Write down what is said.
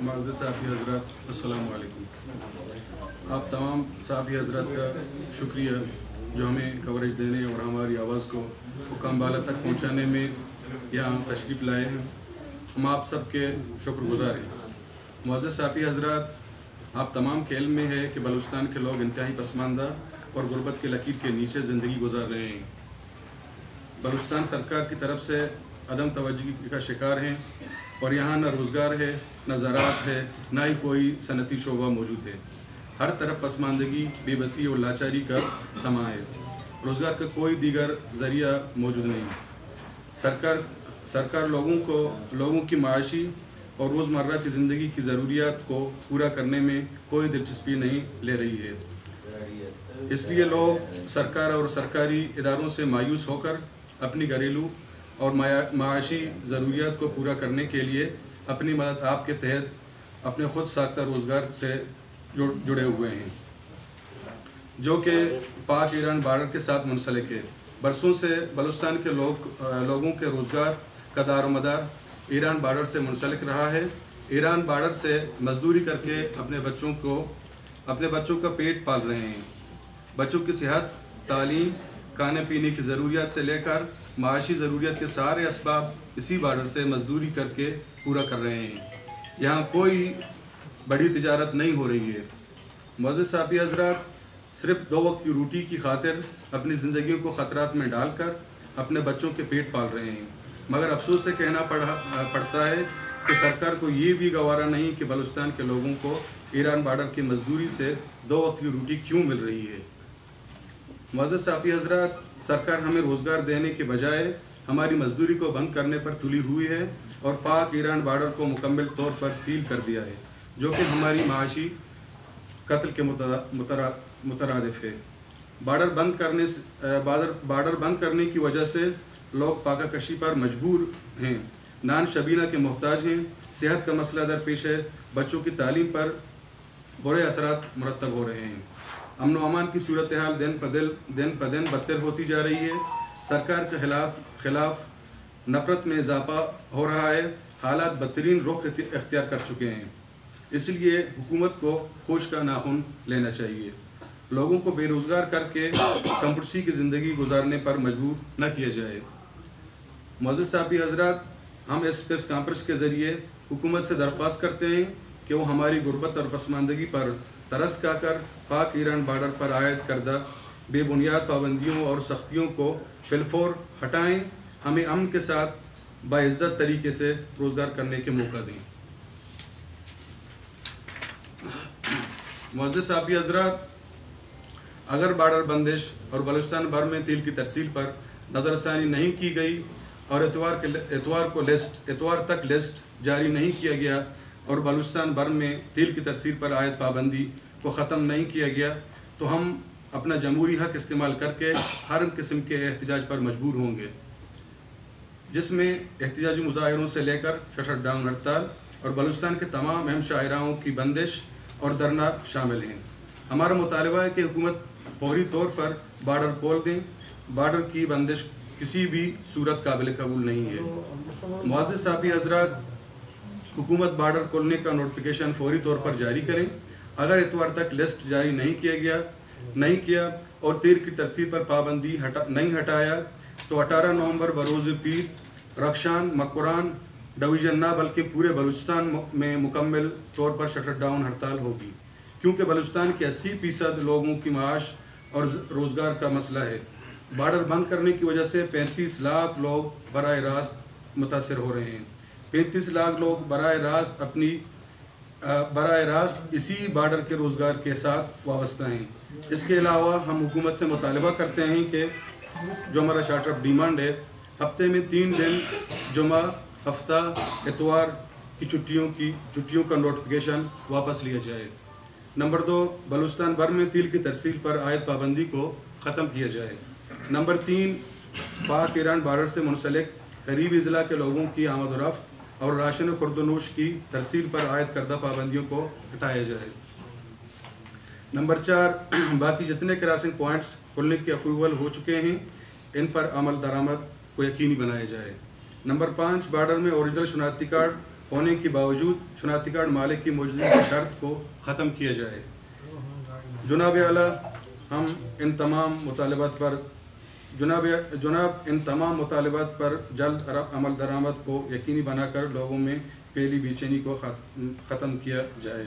معزز صحافی حضرات السلام علیکم۔ آپ تمام صحافی حضرات کا شکریہ جو ہمیں کوریج دینے اور ہماری آواز کو حکام بالا تک پہنچانے میں یہاں تشریف لائے ہیں۔ ہم آپ سب کے شکر گزار ہیں۔ معزز صحافی حضرات، آپ تمام کے علم میں ہے کہ بلوچستان کے لوگ انتہائی پسماندہ اور غربت کے لکیر کے نیچے زندگی گزار رہے ہیں۔ بلوچستان سرکار کی طرف سے عدم توجہی کا شکار ہیں اور یہاں نہ روزگار ہے، نہ زراعت ہے، نہ ہی کوئی صنعتی شعبہ موجود ہے۔ ہر طرف پسماندگی، بے بسی اور لاچاری کا سما ہے۔ روزگار کا کوئی دیگر ذریعہ موجود نہیں۔ سرکار لوگوں کی معاشی اور روزمرہ کی زندگی کی ضروریات کو پورا کرنے میں کوئی دلچسپی نہیں لے رہی ہے۔ اس لیے لوگ سرکار اور سرکاری اداروں سے مایوس ہو کر اپنی گھریلو اور معاشی ضروریات کو پورا کرنے کے لیے اپنی مدد آپ کے تحت اپنے خود ساختہ روزگار سے جڑے ہوئے ہیں، جو کہ پاک ایران بارڈر کے ساتھ منسلک ہے۔ برسوں سے بلوچستان کے لوگوں کے روزگار کا دار و مدار ایران بارڈر سے منسلک رہا ہے۔ ایران بارڈر سے مزدوری کر کے اپنے بچوں کا پیٹ پال رہے ہیں۔ بچوں کی صحت، تعلیم، کھانے پینے کی ضروریات سے لے کر معاشی ضروریات کے سارے اسباب اسی بارڈر سے مزدوری کر کے پورا کر رہے ہیں۔ یہاں کوئی بڑی تجارت نہیں ہو رہی ہے۔ معزز صحافی حضرات صرف 2 وقت کی روٹی کی خاطر اپنی زندگیوں کو خطرات میں ڈال کر اپنے بچوں کے پیٹ پال رہے ہیں، مگر افسوس سے کہنا پڑتا ہے کہ سرکار کو یہ بھی گوارا نہیں کہ بلوچستان کے لوگوں کو ایران بارڈر کی مزدوری سے 2 وقت کی روٹی کیوں مل رہی ہے۔ معزز صحافی حضرات، سرکار ہمیں روزگار دینے کے بجائے ہماری مزدوری کو بند کرنے پر تلی ہوئی ہے اور پاک ایران بارڈر کو مکمل طور پر سیل کر دیا ہے، جو کہ ہماری معاشی قتل کے مترادف ہے۔ بارڈر بند کرنے کی وجہ سے لوگ پاکہ کشی پر مجبور ہیں، نان شبینہ کے محتاج ہیں، صحت کا مسئلہ درپیش ہے، بچوں کی تعلیم پر برے اثرات مرتب ہو رہے ہیں۔ امن و امان کی صورتحال دن بدن بدتر ہوتی جا رہی ہے۔ سرکار کے خلاف نفرت میں اضافہ ہو رہا ہے۔ حالات بدترین رخ اختیار کر چکے ہیں۔ اس لیے حکومت کو ہوش کا ناخن لینا چاہیے۔ لوگوں کو بے روزگار کر کے کمپرسی کی زندگی گزارنے پر مجبور نہ کیا جائے۔ معزز صحافی حضرات، ہم اس پریس کانفرنس کے ذریعے حکومت سے درخواست کرتے ہیں کہ وہ ہماری غربت اور پسماندگی پر ترس کھا کر پاک ایران بارڈر پر عائد کردہ بے بنیاد پابندیوں اور سختیوں کو بالفور ہٹائیں، ہمیں امن کے ساتھ باعزت طریقے سے روزگار کرنے کے موقع دیں۔ معزز صحافی حضرات، اگر بارڈر بندش اور بلوچستان بھر میں تیل کی ترسیل پر نظر ثانی نہیں کی گئی اور اتوار تک لسٹ جاری نہیں کیا گیا اور بلوچستان بھر میں تیل کی ترسیل پر عائد پابندی کو ختم نہیں کیا گیا تو ہم اپنا جمہوری حق استعمال کر کے ہر قسم کے احتجاج پر مجبور ہوں گے، جس میں احتجاجی مظاہروں سے لے کر شٹ ڈاؤن ہڑتال اور بلوچستان کے تمام اہم شاہراہوں کی بندش اور دھرنا شامل ہیں۔ ہمارا مطالبہ ہے کہ حکومت فوری طور پر بارڈر کھول دیں۔ بارڈر کی بندش کسی بھی صورت قابل قبول نہیں ہے۔ معزز صحافی حضرات، حکومت بارڈر کھولنے کا نوٹیفیکیشن فوری طور پر جاری کریں۔ اگر اتوار تک لسٹ جاری نہیں کیا اور تیل کی ترسیل پر پابندی نہیں ہٹایا تو 18 نومبر بروز پیر رخشان مکران ڈویژن نہ بلکہ پورے بلوچستان میں مکمل طور پر شٹ ڈاؤن ہڑتال ہوگی، کیونکہ بلوچستان کے 80% لوگوں کی معاش اور روزگار کا مسئلہ ہے۔ بارڈر بند کرنے کی وجہ سے 35 لاکھ لوگ براہ راست متاثر ہو رہے ہیں۔ 35 لاکھ لوگ براہ راست اسی بارڈر کے روزگار کے ساتھ وابستہ ہیں۔ اس کے علاوہ ہم حکومت سے مطالبہ کرتے ہیں کہ جو ہمارا چارٹر آف ڈیمانڈ ہے، ہفتے میں 3 دن جمعہ، ہفتہ، اتوار کی چھٹیوں کا نوٹیفیکیشن واپس لیا جائے۔ نمبر 2، بلوچستان بھر میں تیل کی ترسیل پر عائد پابندی کو ختم کیا جائے۔ نمبر 3، پاک ایران بارڈر سے منسلک قریبی اضلاع کے لوگوں کی آمد و رفت اور راشن خورد و نوش کی ترسیل پر عائد کردہ پابندیوں کو ہٹایا جائے۔ نمبر 4، باقی جتنے کراسنگ پوائنٹس کھلنے کی اپروول ہو چکے ہیں ان پر عمل درآمد کو یقینی بنایا جائے۔ نمبر 5، بارڈر میں اوریجنل شناختی کارڈ ہونے کے باوجود شناختی کارڈ مالک کی موجودگی کی شرط کو ختم کیا جائے۔ جناب اعلیٰ، ہم ان تمام مطالبات پر جلد عمل درآمد کو یقینی بنا کر لوگوں میں پہلی بے چینی کو ختم کیا جائے۔